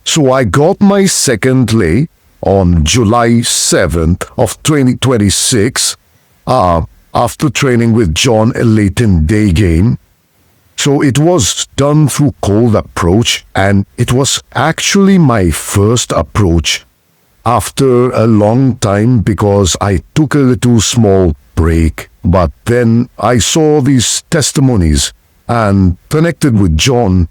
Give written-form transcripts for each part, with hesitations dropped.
So I got my second lay on July 7th of 2026 after training with John late in Daygame. So it was done through Cold Approach, and it was actually my first approach after a long time because I took a little small break. But then I saw these testimonies and connected with John.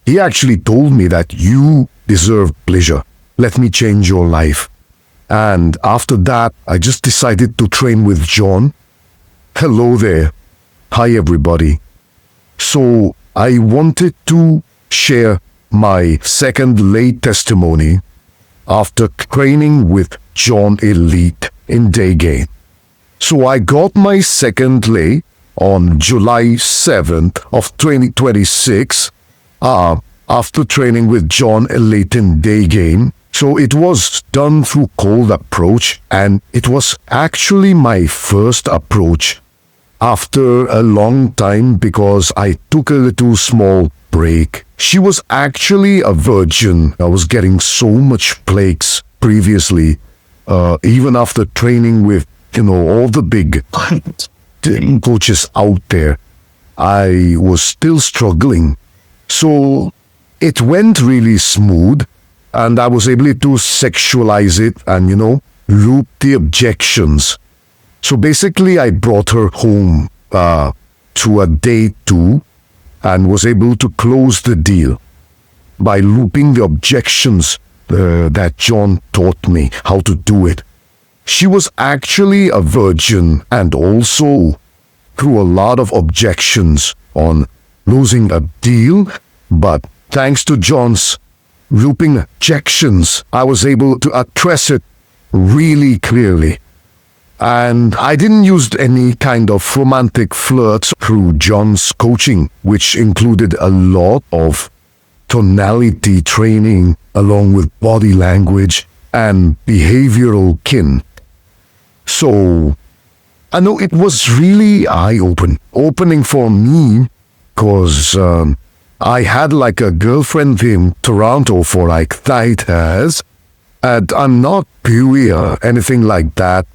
He actually told me that you deserve pleasure. Let me change your life. And after that, I just decided to train with John. Hello there. Hi, everybody. So I wanted to share my second lay testimony after training with John Elite in Daygame. So I got my second lay on July 7th of 2026 after training with John Elite in Daygame. So it was done through Cold Approach, and it was actually my first approach after a long time because I took a little small break. She was actually a virgin. I was getting so much plagues previously, even after training with, all the big coaches out there. I was still struggling. So it went really smooth, and I was able to sexualize it and, loop the objections. So basically, I brought her home to a day 2 and was able to close the deal by looping the objections that John taught me how to do it. She was actually a virgin and also threw a lot of objections on losing a deal, but thanks to John's looping objections, I was able to address it really clearly. And I didn't use any kind of romantic flirts through John's coaching, which included a lot of tonality training along with body language and behavioral kin. So I know it was really eye-opening for me because I had like a girlfriend in Toronto for like 5 years, and I'm not queer, anything like that.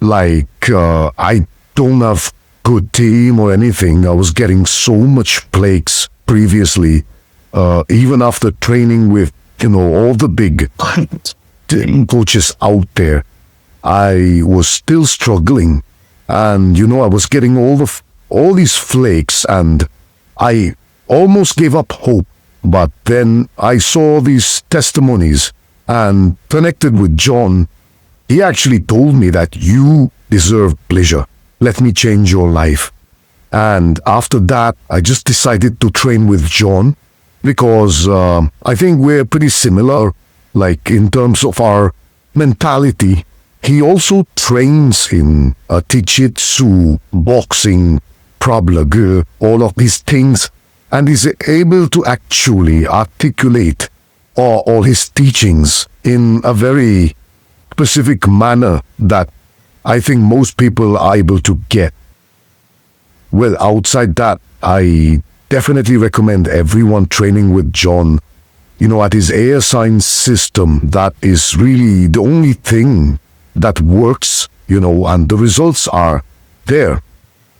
Like, I don't have good team or anything. I was getting so much plagues previously, even after training with, all the big coaches out there. I was still struggling, and, I was getting all these flakes, and I almost gave up hope. But then I saw these testimonies and connected with John. He actually told me that you deserve pleasure. Let me change your life. And after that, I just decided to train with John because I think we're pretty similar, like in terms of our mentality. He also trains in jiu-jitsu, boxing, Prablag, all of these things, and is able to actually articulate all his teachings in a very specific manner that I think most people are able to get. Well, outside that, I definitely recommend everyone training with John. At his air sign system, that is really the only thing that works, and the results are there.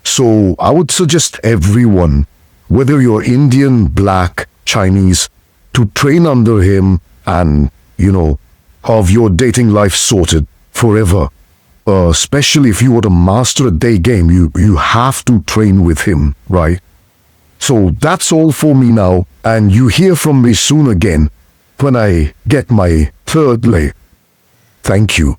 So I would suggest everyone, whether you're Indian, Black, Chinese, to train under him and, have your dating life sorted forever. Especially if you want to master a day game, you have to train with him, right? So that's all for me now, and you hear from me soon again when I get my third lay. Thank you.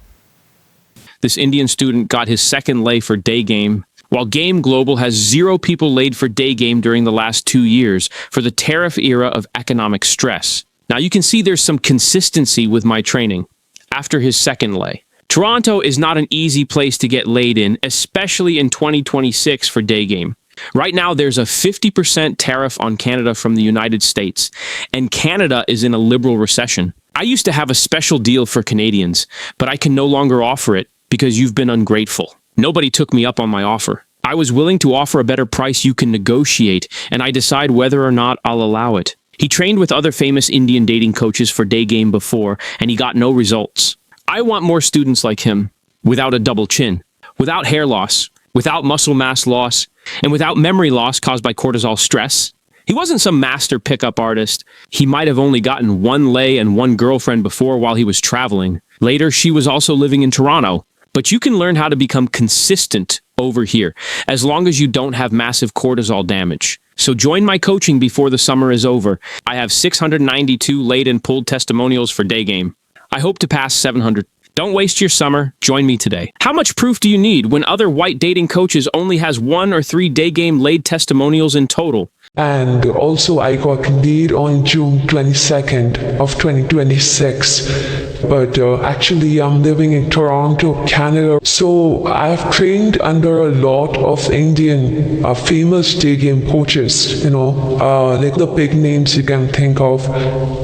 This Indian student got his second lay for Daygame, while Game Global has 0 people laid for Daygame during the last 2 years for the tariff era of economic stress. Now you can see there's some consistency with my training after his second lay. Toronto is not an easy place to get laid in, especially in 2026 for Daygame. Right now, there's a 50% tariff on Canada from the United States, and Canada is in a liberal recession. I used to have a special deal for Canadians, but I can no longer offer it because you've been ungrateful. Nobody took me up on my offer. I was willing to offer a better price you can negotiate, and I decide whether or not I'll allow it. He trained with other famous Indian dating coaches for Daygame before, and he got no results. I want more students like him, without a double chin, without hair loss, without muscle mass loss, and without memory loss caused by cortisol stress. He wasn't some master pickup artist. He might have only gotten one lay and one girlfriend before while he was traveling. Later, she was also living in Toronto. But you can learn how to become consistent over here, as long as you don't have massive cortisol damage. So join my coaching before the summer is over. I have 692 laid and pulled testimonials for Daygame. I hope to pass 700. Don't waste your summer. Join me today. How much proof do you need when other white dating coaches only has 1 or 3 Daygame laid testimonials in total? And also I got laid on June 22nd of 2026. But actually I'm living in Toronto, Canada. So I've trained under a lot of Indian famous Daygame coaches, like the big names you can think of.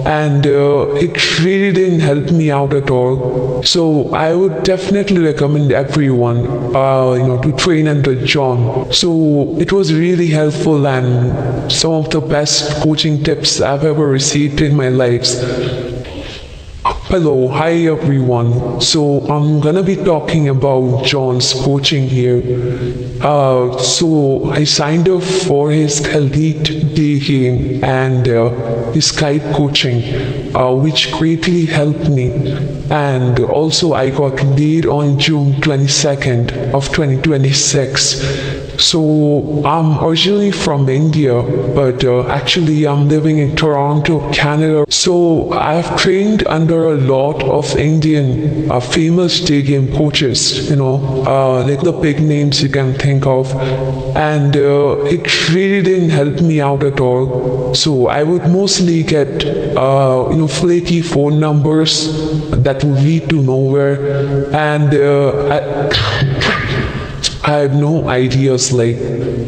And it really didn't help me out at all. So I would definitely recommend everyone, to train under John. So it was really helpful and some of the best coaching tips I've ever received in my life. Hello, hi everyone. So I'm gonna be talking about John's coaching here. So I signed up for his Elite Daygame and his Skype coaching, which greatly helped me. And also I got laid on June 22nd of 2026. So I'm originally from India, but actually I'm living in Toronto, Canada. So I've trained under a lot of Indian famous Daygame coaches, like the big names you can think of. And it really didn't help me out at all. So I would mostly get, flaky phone numbers that would lead to nowhere. And I have no ideas like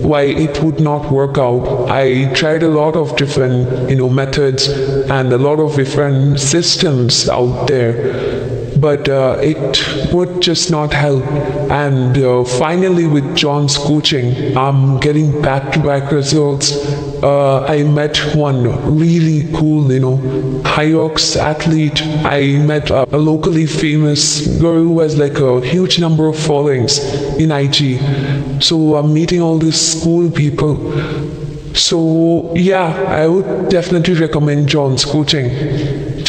why it would not work out. I tried a lot of different, methods and a lot of different systems out there, but it would just not help. And finally with John's coaching, I'm getting back-to-back results. I met one really cool, high-ox athlete. I met a locally famous girl who has like a huge number of followings in IG. So I'm meeting all these cool people. So yeah, I would definitely recommend John's coaching.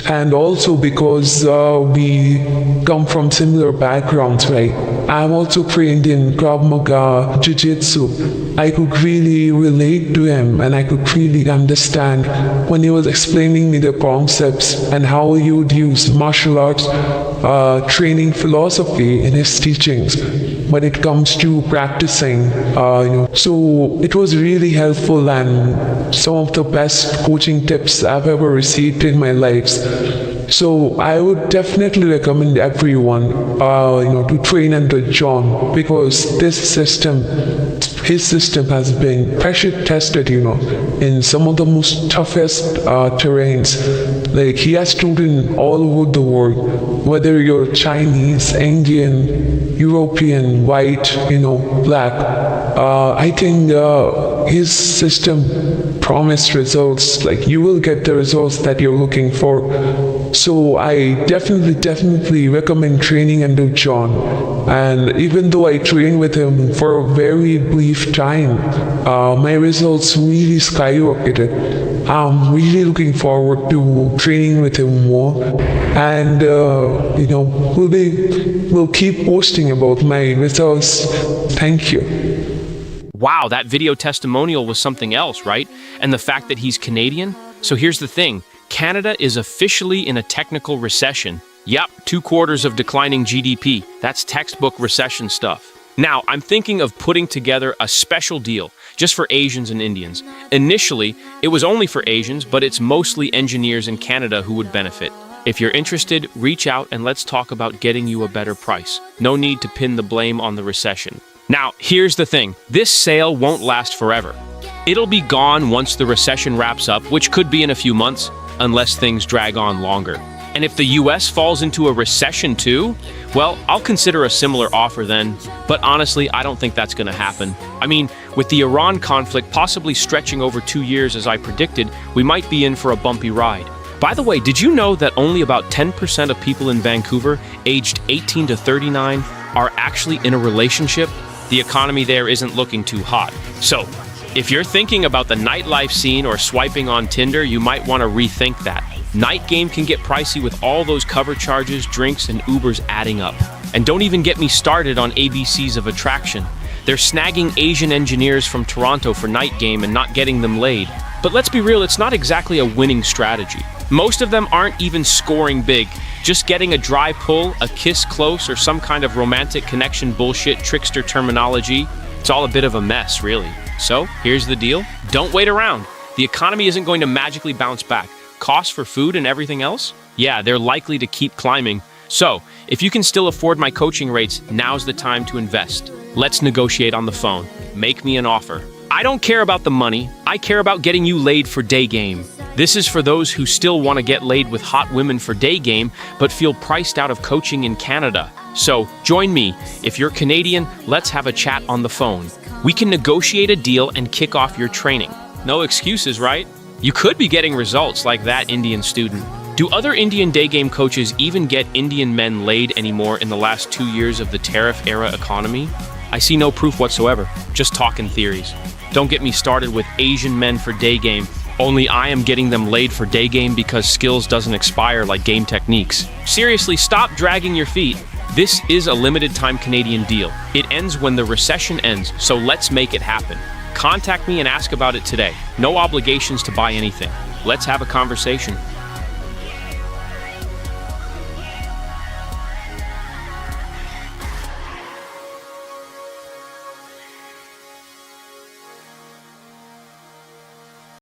And also because we come from similar backgrounds, right? I'm also trained in Krav Maga, Jiu-Jitsu. I could really relate to him and I could really understand when he was explaining me the concepts and how he would use martial arts training philosophy in his teachings when it comes to practicing. So it was really helpful and some of the best coaching tips I've ever received in my life. So I would definitely recommend everyone, to train under John, because his system has been pressure tested, in some of the most toughest terrains. Like he has students all over the world, whether you're Chinese, Indian, European, white, black. I think his system promised results. Like you will get the results that you're looking for. So I definitely recommend training under John. And even though I trained with him for a very brief time, my results really skyrocketed. I'm really looking forward to training with him more. And we'll keep posting about my results. Thank you. Wow, that video testimonial was something else, right? And the fact that he's Canadian? So here's the thing. Canada is officially in a technical recession. Yup, 2 quarters of declining GDP. That's textbook recession stuff. Now, I'm thinking of putting together a special deal just for Asians and Indians. Initially, it was only for Asians, but it's mostly engineers in Canada who would benefit. If you're interested, reach out and let's talk about getting you a better price. No need to pin the blame on the recession. Now, here's the thing. This sale won't last forever. It'll be gone once the recession wraps up, which could be in a few months, unless things drag on longer. And if the US falls into a recession too, well, I'll consider a similar offer then. But honestly, I don't think that's going to happen. I mean, with the Iran conflict possibly stretching over 2 years as I predicted, we might be in for a bumpy ride. By the way, did you know that only about 10% of people in Vancouver aged 18 to 39 are actually in a relationship? The economy there isn't looking too hot. So, if you're thinking about the nightlife scene or swiping on Tinder, you might want to rethink that. Night game can get pricey with all those cover charges, drinks, and Ubers adding up. And don't even get me started on ABCs of attraction. They're snagging Asian engineers from Toronto for night game and not getting them laid. But let's be real, it's not exactly a winning strategy. Most of them aren't even scoring big, just getting a dry pull, a kiss close, or some kind of romantic connection bullshit trickster terminology. It's all a bit of a mess, really. So, here's the deal. Don't wait around. The economy isn't going to magically bounce back. Costs for food and everything else? Yeah, they're likely to keep climbing. So, if you can still afford my coaching rates, now's the time to invest. Let's negotiate on the phone. Make me an offer. I don't care about the money. I care about getting you laid for Daygame. This is for those who still want to get laid with hot women for Daygame, but feel priced out of coaching in Canada. So, join me. If you're Canadian, let's have a chat on the phone. We can negotiate a deal and kick off your training. No excuses, right? You could be getting results like that Indian student. Do other Indian Daygame coaches even get Indian men laid anymore in the last 2 years of the tariff-era economy? I see no proof whatsoever, just talking theories. Don't get me started with Asian men for Daygame. Only I am getting them laid for Daygame because skills doesn't expire like game techniques. Seriously, stop dragging your feet. This is a limited time Canadian deal. It ends when the recession ends, so let's make it happen. Contact me and ask about it today. No obligations to buy anything. Let's have a conversation.